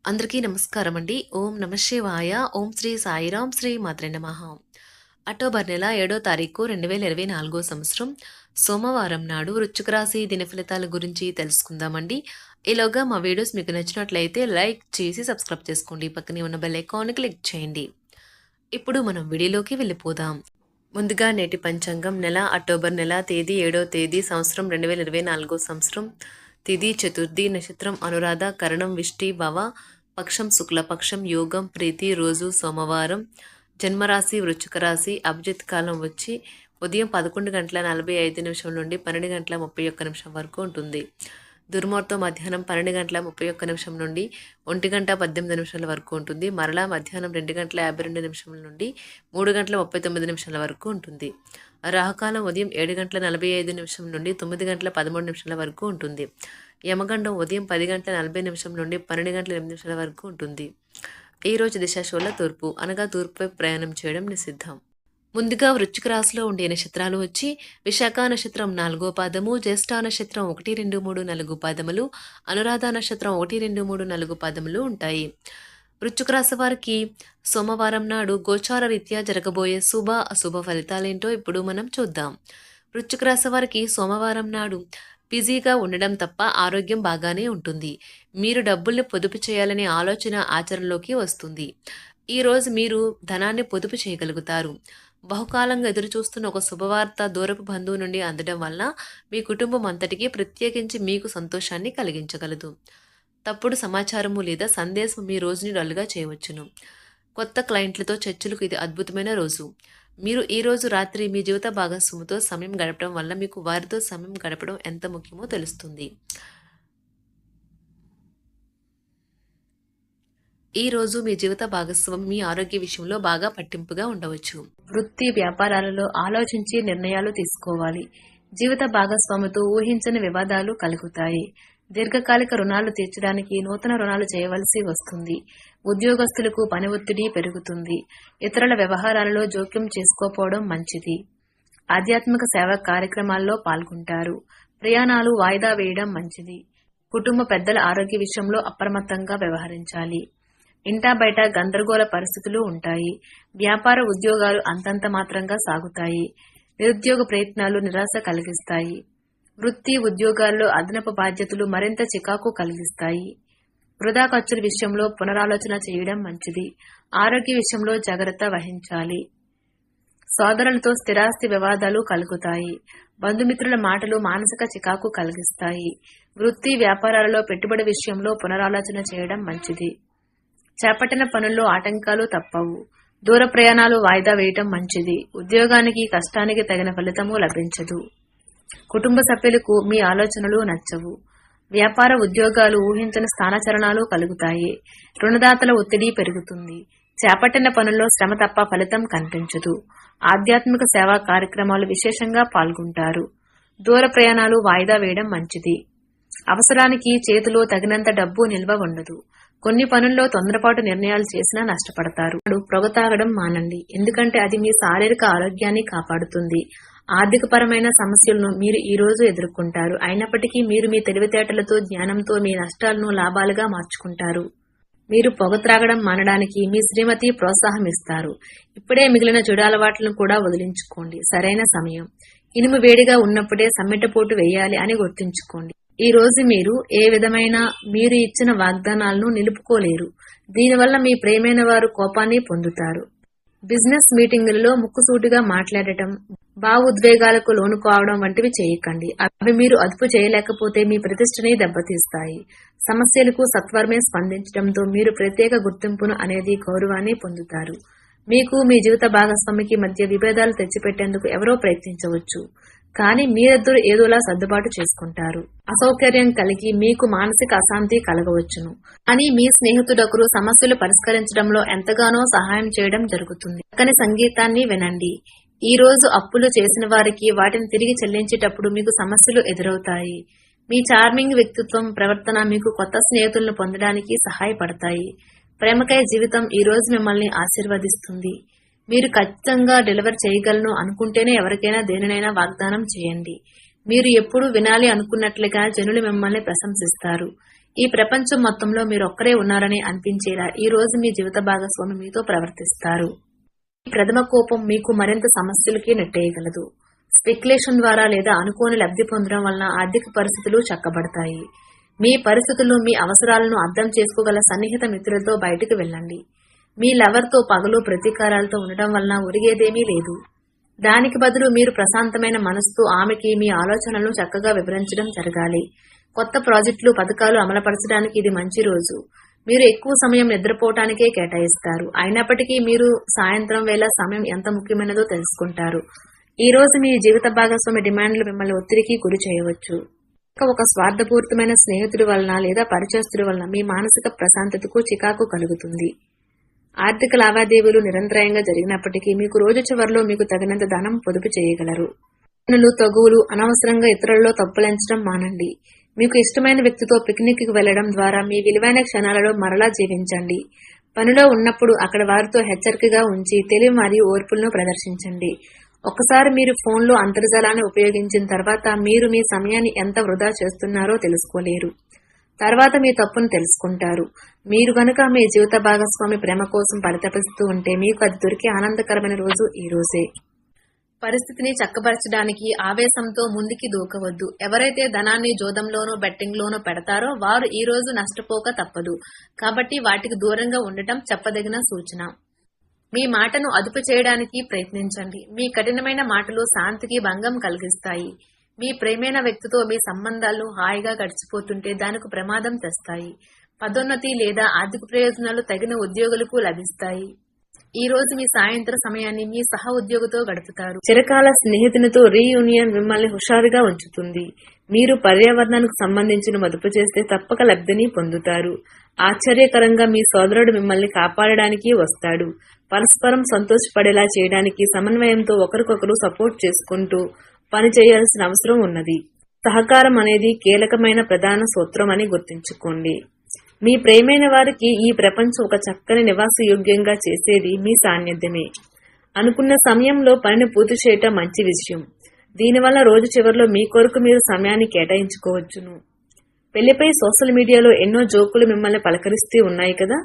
అందరికీ నమస్కారం అండి. ఓం నమ శివాయ. ఓం శ్రీ సాయిరాం శ్రీ మాత్రే నమః. అక్టోబర్ నెల 7వ తారీఖు 2024 సంవత్సరం సోమవారం నాడు వృశ్చిక రాశి దిన ఫలితాల గురించి తెలుసుకుందామండి. ఈలోగా మా వీడియోస్ మీకు నచ్చినట్లయితే లైక్ చేసి సబ్స్క్రైబ్ చేసుకోండి. పక్కనే ఉన్న బెల్ ఐకాన్ క్లిక్ చేయండి. ఇప్పుడు మనం వీడియోలోకి వెళ్ళిపోదాం. ముందుగా నేటి పంచాంగం నెల అక్టోబర్ నెల తేదీ 7వ తేదీ సంవత్సరం 2024 సంవత్సరం తిథి చతుర్థి నక్షత్రం అనురాధ కరణం విష్టి భవ పక్షం శుక్లపక్షం యోగం ప్రీతి రోజు సోమవారం జన్మరాశి వృశ్చిక రాశి అభిజిత్ కాలం వచ్చి ఉదయం 11:45 నుండి 12:31 వరకు ఉంటుంది. దుర్ముహూర్తం మధ్యాహ్నం 12:31 నుండి 1:18 వరకు ఉంటుంది. మరలా మధ్యాహ్నం 2:52 నుండి 3:39 వరకు ఉంటుంది. రాహుకాలం ఉదయం 7:45 నుండి 9:13 వరకు ఉంటుంది. యమగండం ఉదయం 10:40 నుండి 12:08 వరకు ఉంటుంది. ఈ రోజు దిశాశూల తూర్పు అనగా తూర్పు వైపు ప్రయాణం చేయడం నిషిద్ధం. ముందుగా వృశ్చిక రాశిలో ఉండే నక్షత్రాలు వచ్చి విశాఖ నక్షత్రం 4వ పాదము, జ్యేష్ఠ నక్షత్రం 1, 2, 3, 4 పాదములు, అనురాధ నక్షత్రం 1, 2, 3, 4 పాదములు ఉంటాయి. వృశ్చిక రాశి వారికి సోమవారం నాడు గోచార రీత్యా జరగబోయే శుభ అశుభ ఫలితాలేంటో ఇప్పుడు మనం చూద్దాం. వృశ్చిక రాశి వారికి సోమవారం నాడు బిజీగా ఉండడం తప్ప ఆరోగ్యం బాగానే ఉంటుంది. మీరు డబ్బుల్ని పొదుపు చేయాలనే ఆలోచన ఆచరణలోకి వస్తుంది. ఈరోజు మీరు ధనాన్ని పొదుపు చేయగలుగుతారు. బహుకాలంగా ఎదురుచూస్తున్న ఒక శుభవార్త దూరపు బంధువు నుండి అందడం వల్ల మీ కుటుంబం అంతటికీ ప్రత్యేకించి మీకు సంతోషాన్ని కలిగించగలదు. తప్పుడు సమాచారము లేదా సందేశం మీ రోజుని డల్గా చేయవచ్చును. కొత్త క్లయింట్లతో చర్చలకు ఇది అద్భుతమైన రోజు. మీరు ఈ రోజు రాత్రి మీ జీవిత భాగస్వామితో సమయం గడపడం వల్ల మీకు వారితో సమయం గడపడం ఎంత ముఖ్యమో తెలుస్తుంది. ఈ రోజు మీ జీవిత భాగస్వామి మీ ఆరోగ్య విషయంలో బాగా పట్టింపుగా ఉండవచ్చు. వృత్తి వ్యాపారాలలో ఆలోచించి నిర్ణయాలు తీసుకోవాలి. జీవిత భాగస్వామితో ఊహించని వివాదాలు కలుగుతాయి. దీర్ఘకాలిక రుణాలు తీర్చడానికి నూతన రుణాలు చేయవలసి వస్తుంది. ఉద్యోగస్తులకు పని ఒత్తిడి పెరుగుతుంది. ఇతరుల వ్యవహారాలలో జోక్యం చేసుకోపోవడం మంచిది. ఆధ్యాత్మిక సేవా కార్యక్రమాల్లో పాల్గొంటారు. ప్రయాణాలు వాయిదా వేయడం మంచిది. కుటుంబ పెద్దల ఆరోగ్య విషయంలో అప్రమత్తంగా వ్యవహరించాలి. ఇంటా బయట గందరగోళ పరిస్థితులు ఉంటాయి. వ్యాపార ఉద్యోగాలు అంతంత మాత్రంగా సాగుతాయి. నిరుద్యోగ ప్రయత్నాలు నిరాశ కలిగిస్తాయి. వృత్తి ఉద్యోగాల్లో అదనపు బాధ్యతలు మరింత చికాకు కలిగిస్తాయి. వృధా ఖర్చుల విషయంలో పునరాలోచన చేయడం మంచిది. ఆరోగ్య విషయంలో జాగ్రత్త వహించాలి. సోదరులతో స్థిరాస్తి వివాదాలు కలుగుతాయి. బంధుమిత్రుల మాటలు మానసిక చికాకు కలిగిస్తాయి. వృత్తి వ్యాపారాలలో పెట్టుబడి విషయంలో పునరాలోచన చేయడం మంచిది. చేపట్టిన పనుల్లో ఆటంకాలు తప్పవు. దూర ప్రయాణాలు వాయిదా వేయటం మంచిది. ఉద్యోగానికి కష్టానికి తగిన ఫలితము లభించదు. కుటుంబ సభ్యులకు మీ ఆలోచనలు నచ్చవు. వ్యాపార ఉద్యోగాలు ఊహించని స్థానచలనాలు కలుగుతాయి. రుణదాతల ఒత్తిడి పెరుగుతుంది. చేపట్టిన పనుల్లో శ్రమ తప్ప ఫలితం కనిపించదు. ఆధ్యాత్మిక సేవా కార్యక్రమాలు విశేషంగా పాల్గొంటారు. దూర ప్రయాణాలు వాయిదా వేయడం మంచిది. అవసరానికి చేతిలో తగినంత డబ్బు నిల్వ ఉండదు. కొన్ని పనుల్లో తొందరపాటు నిర్ణయాలు చేసినా నష్టపడతారు. పొగ తాగడం మానండి, ఎందుకంటే అది మీ శారీరక ఆరోగ్యాన్ని కాపాడుతుంది. ఆర్థికపరమైన సమస్యలను మీరు ఈ రోజు ఎదుర్కొంటారు. అయినప్పటికీ మీరు మీ తెలివితేటలతో జ్ఞానంతో మీ నష్టాలను లాభాలుగా మార్చుకుంటారు. మీరు పొగ త్రాగడం మానడానికి మీ శ్రీమతి ప్రోత్సాహం ఇస్తారు. ఇప్పుడే మిగిలిన చెడు అలవాట్లను కూడా వదిలించుకోండి. సరైన సమయం. ఇనుము వేడిగా ఉన్నప్పుడే సమ్మెటపోటు వేయాలి అని గుర్తుంచుకోండి. ఈ రోజు మీరు ఏ విధమైన మీరు ఇచ్చిన వాగ్దానాలను నిలుపుకోలేరు. దీనివల్ల మీ ప్రియమైన వారు కోపాన్ని పొందుతారు. బిజినెస్ మీటింగులలో ముక్కుసూటిగా మాట్లాడటం, భావోద్వేగాలకు లోను కావడం వంటివి చేయకండి. అవి మీరు అదుపు చేయలేకపోతే మీ ప్రతిష్టని దెబ్బతీస్తాయి. సమస్యలకు సత్వరమే స్పందించడంతో మీరు ప్రత్యేక గుర్తింపును అనేది గౌరవాన్ని పొందుతారు. మీకు మీ జీవిత భాగస్వామికి మధ్య విభేదాలు తెచ్చిపెట్టేందుకు ఎవరో ప్రయత్నించవచ్చు. కానీ మీరిద్దరూ ఏదోలా సర్దుబాటు చేసుకుంటారు. అసౌకర్యం కలిగి మీకు మానసిక అశాంతి కలగవచ్చును. కానీ మీ స్నేహితుడొకరు సమస్యలు పరిష్కరించడంలో ఎంతగానో సహాయం చేయడం జరుగుతుంది. చక్కని సంగీతాన్ని వినండి. ఈ రోజు అప్పులు చేసిన వారికి వాటిని తిరిగి చెల్లించేటప్పుడు మీకు సమస్యలు ఎదురవుతాయి. మీ చార్మింగ్ వ్యక్తిత్వం ప్రవర్తన మీకు కొత్త స్నేహితులను పొందడానికి సహాయపడతాయి. ప్రేమకై జీవితం ఈ రోజు మిమ్మల్ని ఆశీర్వదిస్తుంది. మీరు ఖచ్చితంగా డెలివర్ చేయగలను అనుకుంటేనే ఎవరికైనా దేనినైనా వాగ్దానం చేయండి. మీరు ఎప్పుడూ వినాలి అనుకున్నట్లుగా జనులు మిమ్మల్ని ప్రశంసిస్తారు. ఈ ప్రపంచం మొత్తంలో మీరు ఒక్కరే ఉన్నారని అనిపించేలా ఈ రోజు మీ జీవిత భాగస్వామి మీతో ప్రవర్తిస్తారు. ఈ ప్రథమ కోపం మీకు మరింత సమస్యలకి నెట్టేయగలదు. స్పెక్యులేషన్ ద్వారా లేదా అనుకోని లబ్ధి పొందడం వలన ఆర్థిక పరిస్థితులు చక్కబడతాయి. మీ పరిస్థితులు మీ అవసరాలను అర్థం చేసుకోగల సన్నిహిత మిత్రులతో బయటకు వెళ్ళండి. మీ లవర్తో పగలు ప్రతీకారాలతో ఉండడం వలన ఒరిగేదేమీ లేదు. దానికి బదులు మీరు ప్రశాంతమైన మనసుతో ఆమెకి మీ ఆలోచనలను చక్కగా వివరించడం జరగాలి. కొత్త ప్రాజెక్టులు పథకాలు అమలుపరచడానికి ఇది మంచి రోజు. మీరు ఎక్కువ సమయం నిద్రపోవటానికే కేటాయిస్తారు. అయినప్పటికీ మీరు సాయంత్రం వేళ సమయం ఎంత ముఖ్యమైనదో తెలుసుకుంటారు. ఈ రోజు మీ జీవిత భాగస్వామి డిమాండ్లు మిమ్మల్ని ఒత్తిడికి గురి చేయవచ్చు. ఒక స్వార్థపూరితమైన స్నేహితుడి వలన లేదా పరిచయస్తుడి వలన మీ మానసిక ప్రశాంతతకు చికాకు కలుగుతుంది. ఆర్థిక లావాదేవీలు నిరంతరాయంగా జరిగినప్పటికీ మీకు రోజు చివరిలో మీకు తగినంత ధనం పొదుపు చేయగలరు. పనులు తగువులు అనవసరంగా ఇతరులలో తప్పులంచడం మానండి. మీకు ఇష్టమైన వ్యక్తితో పిక్నిక్ కి వెళ్లడం ద్వారా మీ విలువైన క్షణాలలో మరలా జీవించండి. పనిలో ఉన్నప్పుడు అక్కడ వారితో హెచ్చరికగా ఉంచి తెలివి మరియు ఓర్పులను ప్రదర్శించండి. ఒకసారి మీరు ఫోన్లో అంతర్జాలాన్ని ఉపయోగించిన తర్వాత మీరు మీ సమయాన్ని ఎంత వృధా చేస్తున్నారో తెలుసుకోలేరు. తర్వాత మీ తప్పును తెలుసుకుంటారు. మీరు గనుక మీ జీవిత భాగస్వామి ప్రేమ కోసం పరితపిస్తూ ఉంటే మీకు అది దొరికే ఆనందకరమైన రోజు ఈ రోజే. పరిస్థితిని చక్కబరచడానికి ఆవేశంతో ముందుకి దూకవద్దు. ఎవరైతే ధనాన్ని జోదంలోనూ బెట్టింగ్ లోనూ పెడతారో వారు ఈ రోజు నష్టపోక తప్పదు. కాబట్టి వాటికి దూరంగా ఉండటం చెప్పదగిన సూచన. మీ మాటను అదుపు చేయడానికి ప్రయత్నించండి. మీ కఠినమైన మాటలు శాంతికి భంగం కలిగిస్తాయి. మీ ప్రేమైన వ్యక్తితో మీ సంబంధాలు హాయిగా గడిచిపోతుంటే దానికి ప్రమాదం తెస్తాయి. పదోన్నతి లేదా ఆర్థిక ప్రయోజనాలు తగిన ఉద్యోగులకు లభిస్తాయి. ఈ రోజు మీ సాయంత్రం సమయాన్ని మీ సహ ఉద్యోగితో గడుపుతారు. చిరకాల స్నేహితునితో రీయూనియన్ మిమ్మల్ని హుషారుగా ఉంచుతుంది. మీరు పర్యావరణానికి సంబంధించిన మదుపు చేస్తే తప్పక లబ్ధిని పొందుతారు. ఆశ్చర్యకరంగా మీ సోదరుడు మిమ్మల్ని కాపాడడానికి వస్తాడు. పరస్పరం సంతోషపడేలా చేయడానికి సమన్వయంతో ఒకరికొకరు సపోర్ట్ చేసుకుంటూ పని చేయాల్సిన అవసరం ఉన్నది. సహకారం అనేది కీలకమైన ప్రధాన సూత్రం అని గుర్తుంచుకోండి. మీ ప్రేమైన వారికి ఈ ప్రపంచం ఒక చక్కని నివాసయోగ్యంగా చేసేది మీ సాన్నిధ్యమే. అనుకున్న సమయంలో పనిని పూర్తి చేయటం మంచి విషయం. దీనివల్ల రోజు చివరిలో మీ కొరకు మీరు సమయాన్ని కేటాయించుకోవచ్చును. పెళ్లిపై సోషల్ మీడియాలో ఎన్నో జోకులు మిమ్మల్ని పలకరిస్తూ ఉన్నాయి కదా.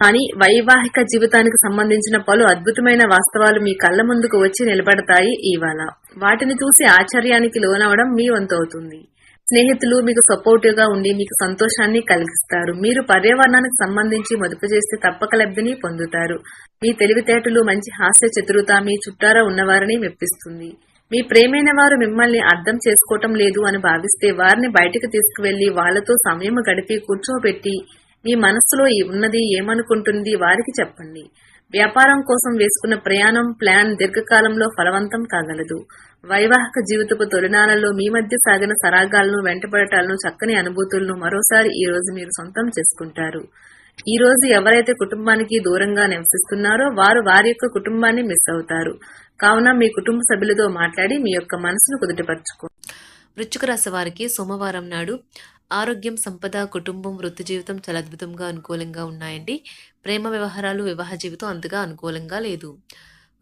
కానీ వైవాహిక జీవితానికి సంబంధించిన పలు అద్భుతమైన వాస్తవాలు మీ కళ్ల ముందుకు వచ్చి నిలబడతాయి ఇవాళ. వాటిని చూసి ఆశ్చర్యానికి లోనవడం మీ వంతు అవుతుంది. స్నేహితులు మీకు సపోర్టివ్ గా ఉండి మీకు సంతోషాన్ని కలిగిస్తారు. మీరు పర్యావరణానికి సంబంధించి మదుపు చేస్తే తప్పక లబ్ధిని పొందుతారు. మీ తెలివితేటలు మంచి హాస్య చతురత మీ చుట్టారా ఉన్నవారిని మెప్పిస్తుంది. మీ ప్రేమైన వారు మిమ్మల్ని అర్థం చేసుకోవటం లేదు అని భావిస్తే వారిని బయటకు తీసుకువెళ్లి వాళ్లతో సమయం గడిపి కూర్చోబెట్టి మీ మనస్సులో ఉన్నది ఏమనుకుంటుంది వారికి చెప్పండి. వ్యాపారం కోసం వేసుకున్న ప్రయాణం ప్లాన్ దీర్ఘకాలంలో ఫలవంతం కాగలదు. వైవాహిక జీవితపు తొలినాళ్లలో మీ మధ్య సాగిన సరాగాలను వెంటబడటాలను చక్కని అనుభూతులను మరోసారి ఈ రోజు మీరు సొంతం చేసుకుంటారు. ఈ రోజు ఎవరైతే కుటుంబానికి దూరంగా నివసిస్తున్నారో వారు వారి యొక్క కుటుంబాన్ని మిస్ అవుతారు. కావున మీ కుటుంబ సభ్యులతో మాట్లాడి మీ యొక్క మనసును కుదుటపరచుకో. వృశ్చిక రాశి వారికి సోమవారం నాడు ఆరోగ్యం, సంపద, కుటుంబం, వృత్తి జీవితం చాలా అద్భుతంగా అనుకూలంగా ఉన్నాయండి. ప్రేమ వ్యవహారాలు, వివాహ జీవితం అంతగా అనుకూలంగా లేదు.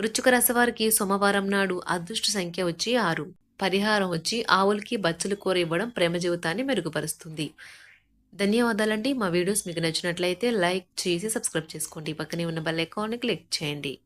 వృశ్చిక రాశి వారికి సోమవారం నాడు అదృష్ట సంఖ్య వచ్చి 6. పరిహారం వచ్చి ఆవులకి బచ్చలు కూర ఇవ్వడం ప్రేమ జీవితాన్ని మెరుగుపరుస్తుంది. ధన్యవాదాలండి. మా వీడియోస్ మీకు నచ్చినట్లయితే లైక్ చేసి సబ్స్క్రైబ్ చేసుకోండి. పక్కనే ఉన్న బెల్ ఐకాన్ని క్లిక్ చేయండి.